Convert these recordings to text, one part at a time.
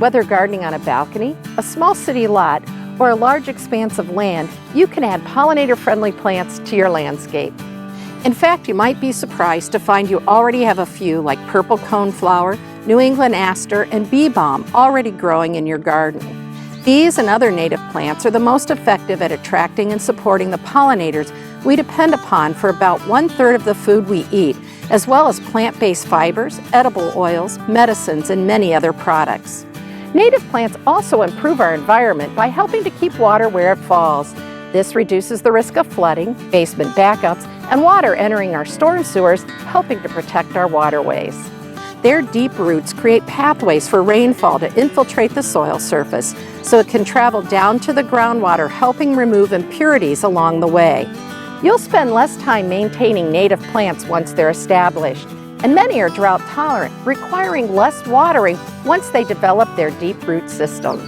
Whether gardening on a balcony, a small city lot, or a large expanse of land, you can add pollinator-friendly plants to your landscape. In fact, you might be surprised to find you already have a few like purple coneflower, New England Aster, and bee balm already growing in your garden. These and other native plants are the most effective at attracting and supporting the pollinators we depend upon for about 1/3 of the food we eat, as well as plant-based fibers, edible oils, medicines, and many other products. Native plants also improve our environment by helping to keep water where it falls. This reduces the risk of flooding, basement backups, and water entering our storm sewers, helping to protect our waterways. Their deep roots create pathways for rainfall to infiltrate the soil surface so it can travel down to the groundwater, helping remove impurities along the way. You'll spend less time maintaining native plants once they're established, and many are drought tolerant, requiring less watering once they develop their deep root system.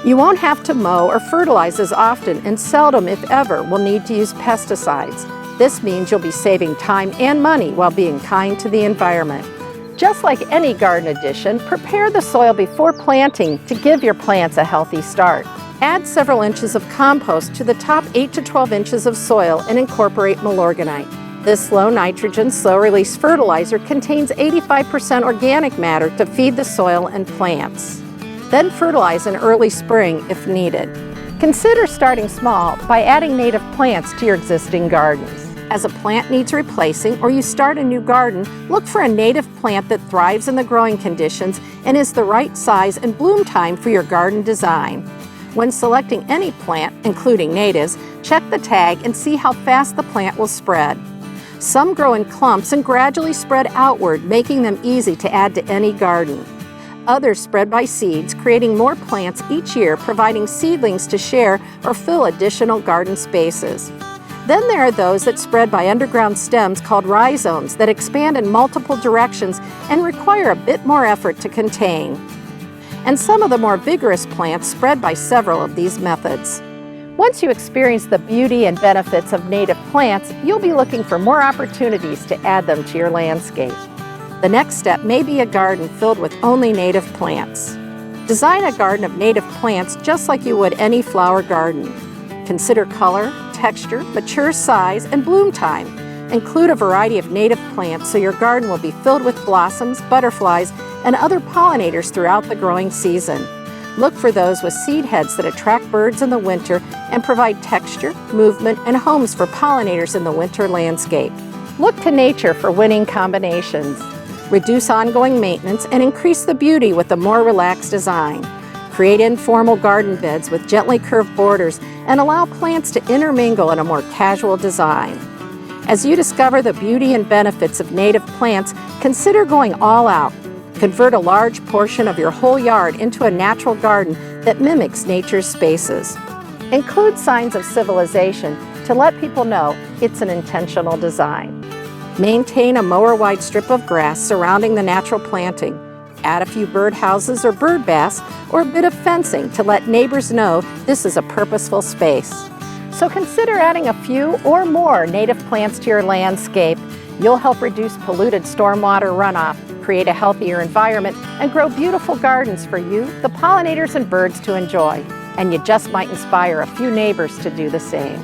You won't have to mow or fertilize as often, and seldom, if ever, will need to use pesticides. This means you'll be saving time and money while being kind to the environment. Just like any garden addition, prepare the soil before planting to give your plants a healthy start. Add several inches of compost to the top 8 to 12 inches of soil and incorporate Milorganite. This low nitrogen, slow release fertilizer contains 85% organic matter to feed the soil and plants. Then fertilize in early spring if needed. Consider starting small by adding native plants to your existing gardens. As a plant needs replacing or you start a new garden, look for a native plant that thrives in the growing conditions and is the right size and bloom time for your garden design. When selecting any plant, including natives, check the tag and see how fast the plant will spread. Some grow in clumps and gradually spread outward, making them easy to add to any garden. Others spread by seeds, creating more plants each year, providing seedlings to share or fill additional garden spaces. Then there are those that spread by underground stems called rhizomes that expand in multiple directions and require a bit more effort to contain. And some of the more vigorous plants spread by several of these methods. Once you experience the beauty and benefits of native plants, you'll be looking for more opportunities to add them to your landscape. The next step may be a garden filled with only native plants. Design a garden of native plants just like you would any flower garden. Consider color, texture, mature size, and bloom time. Include a variety of native plants so your garden will be filled with blossoms, butterflies, and other pollinators throughout the growing season. Look for those with seed heads that attract birds in the winter and provide texture, movement, and homes for pollinators in the winter landscape. Look to nature for winning combinations. Reduce ongoing maintenance and increase the beauty with a more relaxed design. Create informal garden beds with gently curved borders and allow plants to intermingle in a more casual design. As you discover the beauty and benefits of native plants, consider going all out. Convert a large portion of your whole yard into a natural garden that mimics nature's spaces. Include signs of civilization to let people know it's an intentional design. Maintain a mower-wide strip of grass surrounding the natural planting. Add a few birdhouses or bird baths or a bit of fencing to let neighbors know this is a purposeful space. So consider adding a few or more native plants to your landscape. You'll help reduce polluted stormwater runoff, create a healthier environment, and grow beautiful gardens for you, the pollinators, and birds to enjoy. And you just might inspire a few neighbors to do the same.